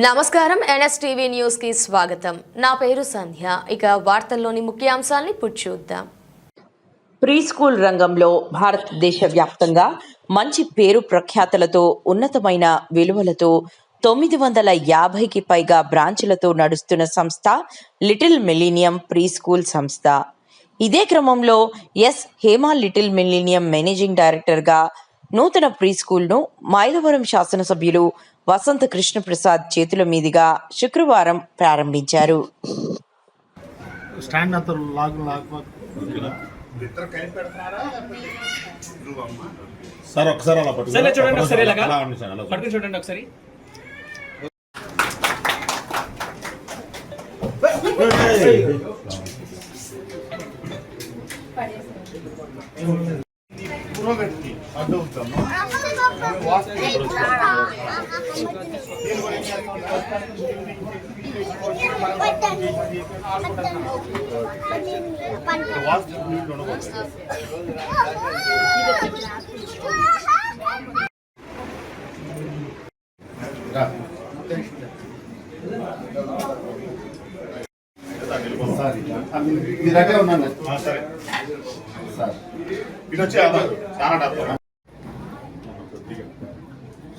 నమస్కారం NSTV news కి స్వాగతం. నా పేరు సంధ్య. ఇక వార్తల్లోని ముఖ్యాంశాల్ని చూద్దాం. ప్రీ స్కూల్ రంగంలో భారతదేశ వ్యాప్తంగా మంచి పేరు ప్రఖ్యాతలతో ఉన్నతమైన విలువలతో 950కి పైగా బ్రాంచ్లతో నడుస్తున్న సంస్థ లిటిల్ మిలీనియం ప్రీ స్కూల్ సంస్థ. ఇదే క్రమంలో హేమ లిటిల్ మిలీనియం మేనేజింగ్ డైరెక్టర్గా నూతన ప్రీ స్కూల్ను మైలవరం శాసనసభ్యులు వసంత కృష్ణప్రసాద్ చేతుల మీదుగా శుక్రవారం ప్రారంభించారు. సార్ ఒకసారి అలా పట్టుకోండి, చూడండి ఒకసారి. మీరు అక్కడ ఉన్నాను సార్. ఇది వచ్చి చాలా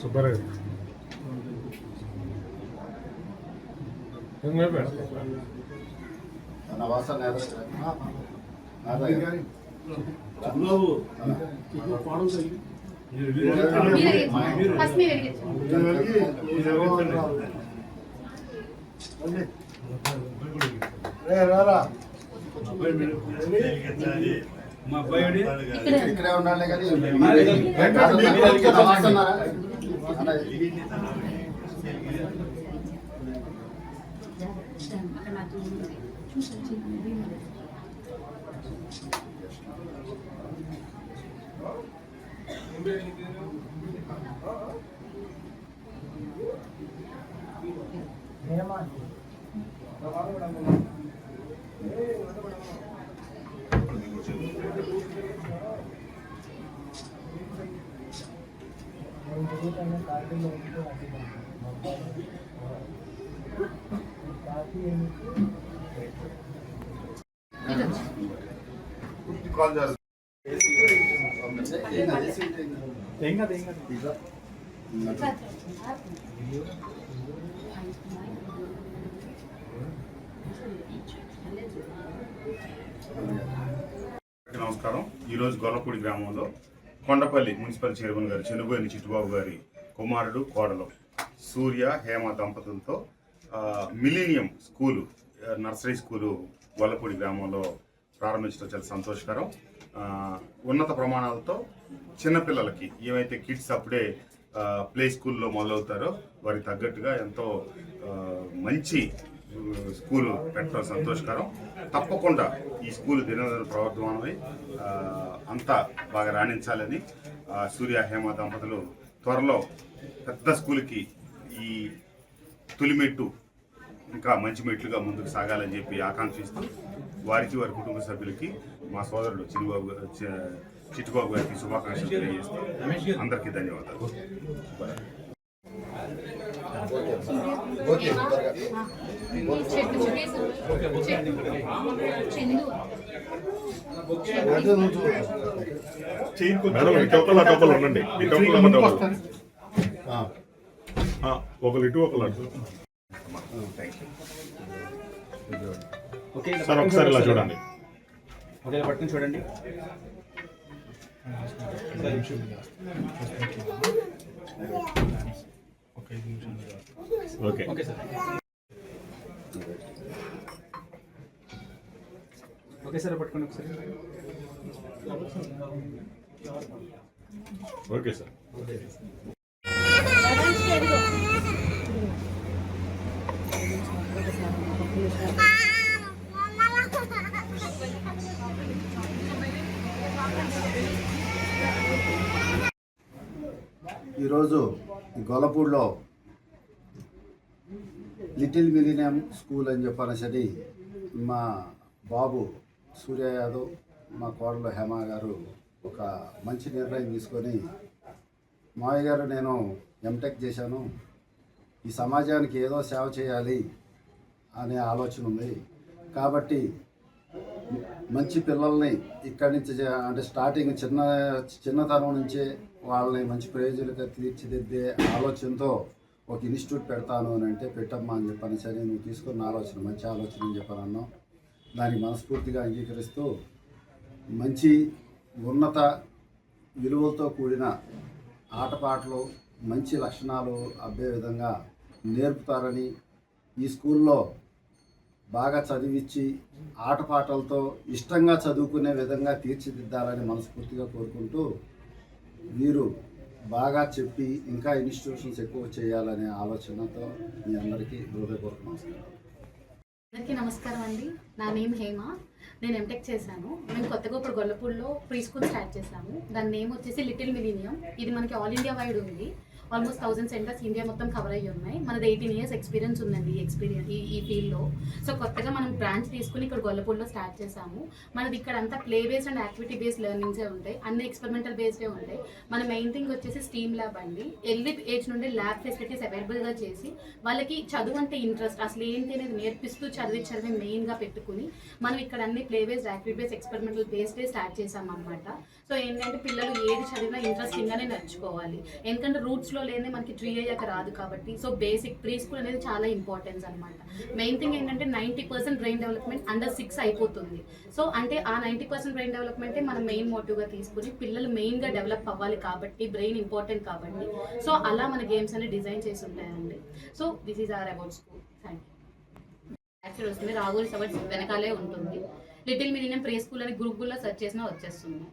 సుబ్బారావు మా అబ్బాయి ఇక్కడే ఉండాలి కానీ నమస్కారం. ఈరోజు గొల్లపూడి గ్రామంలో కొండపల్లి మున్సిపల్ చైర్మన్ గారు చెనుబోయిన చిట్టుబాబు గారి కుమారుడు కోడలు సూర్య హేమ దంపతులతో millennium school nursery school Gollapudi గ్రామంలో ప్రారంభించడం చాలా సంతోషకరం. ఉన్నత ప్రమాణాలతో చిన్నపిల్లలకి ఏవైతే కిడ్స్ అప్పుడే ప్లే స్కూల్లో మొదలవుతారో వారికి తగ్గట్టుగా ఎంతో మంచి స్కూలు పెట్టడం సంతోషకరం. తప్పకుండా ఈ స్కూలు దినదిన ప్రవర్ధమానమై అంతా బాగా రాణించాలని సూర్య హేమ దంపతులు త్వరలో పెద్ద స్కూల్కి ఈ తొలిమెట్టు ఇంకా మంచి మెట్లుగా ముందుకు సాగాలని చెప్పి ఆకాంక్షిస్తూ వారికి వారి కుటుంబ సభ్యులకి మా సోదరుడు చిట్టుబాబు గారికి శుభాకాంక్షలు తెలియజేస్తూ అందరికీ ధన్యవాదాలు. ఉండండి, ఒకరు ఇటు ఒకరు అటు. సార్ ఒకసారి ఇలా చూడండి, పట్టుకుని చూడండి. Okay okay sir. Okay sir, పట్టుకోండి ఒకసారి. Okay sir. ఈరోజు గొల్లపూడిలో లిటిల్ మిలీనియం స్కూల్ అని చెప్పనేసరి మా బాబు సూర్య యాదవ్, మా కోడలు హేమ గారు ఒక మంచి నిర్ణయం తీసుకొని, మావయ్య గారు నేను ఎంటెక్ చేశాను, ఈ సమాజానికి ఏదో సేవ చేయాలి అనే ఆలోచన ఉంది. కాబట్టి మంచి పిల్లల్ని ఇక్కడి నుంచి అంటే స్టార్టింగ్ చిన్నతనం నుంచే వాళ్ళని మంచి ప్రయోజకులుగా తీర్చిదిద్దే ఆలోచనతో ఒక ఇన్స్టిట్యూట్ పెడతాను అని అంటే పెట్టమ్మా అని చెప్పాను. సరే నువ్వు తీసుకున్న ఆలోచన మంచి ఆలోచన అని చెప్పాను అన్నాం. దానికి మనస్ఫూర్తిగా అంగీకరిస్తూ మంచి ఉన్నత విలువలతో కూడిన ఆటపాటలు మంచి లక్షణాలు అబ్బే విధంగా నేర్పుతారని, ఈ స్కూల్లో బాగా చదివించి ఆటపాటలతో ఇష్టంగా చదువుకునే విధంగా తీర్చిదిద్దాలని మనస్ఫూర్తిగా కోరుకుంటూ, వీరు బాగా చెప్పి ఇంకా ఇన్స్టిట్యూషన్స్ ఎక్కువ చేయాలనే ఆలోచనతో మీ అందరికీ హృదయపూర్వక నమస్కారం. అందరికీ నమస్కారం అండి. నా నేమ్ హేమ. నేను ఎంటెక్ చేశాను. మేము కొత్తగా ఇప్పుడు గొల్లపూడిలో ప్రీ స్కూల్ స్టార్ట్ చేశాము. దాని నేమ్ వచ్చేసి లిటిల్ మిలీనియం. ఇది మనకి ఆల్ ఇండియా వైడ్ ఉంది. ఆల్మోస్ట్ 1000 సెంటర్స్ ఇండియా మొత్తం కవర్ అయ్యి ఉన్నాయి. మనది 18 years ఎక్స్పీరియన్స్ ఉందండి ఈ ఫీల్డ్లో. సో కొత్తగా మనం బ్రాంచ్ తీసుకుని ఇక్కడ గొల్లపూడిలో స్టార్ట్ చేశాము. మనది ఇక్కడ అంతా play based and activity based లెర్నింగ్సే ఉంటాయి. అన్ని ఎక్స్పెరిమెంటల్ బేస్డే ఉంటాయి. మన మెయిన్ థింగ్ వచ్చేసి స్టీమ్ ల్యాబ్ అండి. ఎర్లీ ఏజ్ నుండి ల్యాబ్ ఫెసిలిటీస్ అవైలబుల్గా చేసి వాళ్ళకి చదువు అంటే ఇంట్రెస్ట్ అసలు ఏంటి అనేది నేర్పిస్తూ చదివించడమే మెయిన్గా పెట్టుకుని మనం ఇక్కడ అన్ని play based activity based experimental బేస్డే స్టార్ట్ చేసాం అనమాట. సో ఏంటంటే పిల్లలు ఏది చదివినా ఇంట్రెస్టింగ్గానే నేర్చుకోవాలి. ఎందుకంటే రూట్స్లో లేని మనకి ట్రీ అయ్యాక రాదు కాబట్టి. సో బేసిక్ ప్రీ స్కూల్ అనేది చాలా ఇంపార్టెన్స్ అనమాట. మెయిన్ థింగ్ ఏంటంటే 90% బ్రెయిన్ డెవలప్మెంట్ అండర్ 6 అయిపోతుంది. సో అంటే ఆ 90% బ్రెయిన్ డెవలప్మెంటే మనం మెయిన్ మోటివ్గా తీసుకుని పిల్లలు మెయిన్గా డెవలప్ అవ్వాలి కాబట్టి బ్రెయిన్ ఇంపార్టెంట్ కాబట్టి సో అలా మన గేమ్స్ అనేది డిజైన్ చేసి ఉంటాయండి. So this is our about school. Thank you. Actual వస్తుంది రాఘోరి సవర్స్ వెనకాలే ఉంటుంది. లిటిల్ మిలీనియం ప్రీ స్కూల్ అని గూగుల్లో సెర్చ్ చేసినా వచ్చేస్తుంది.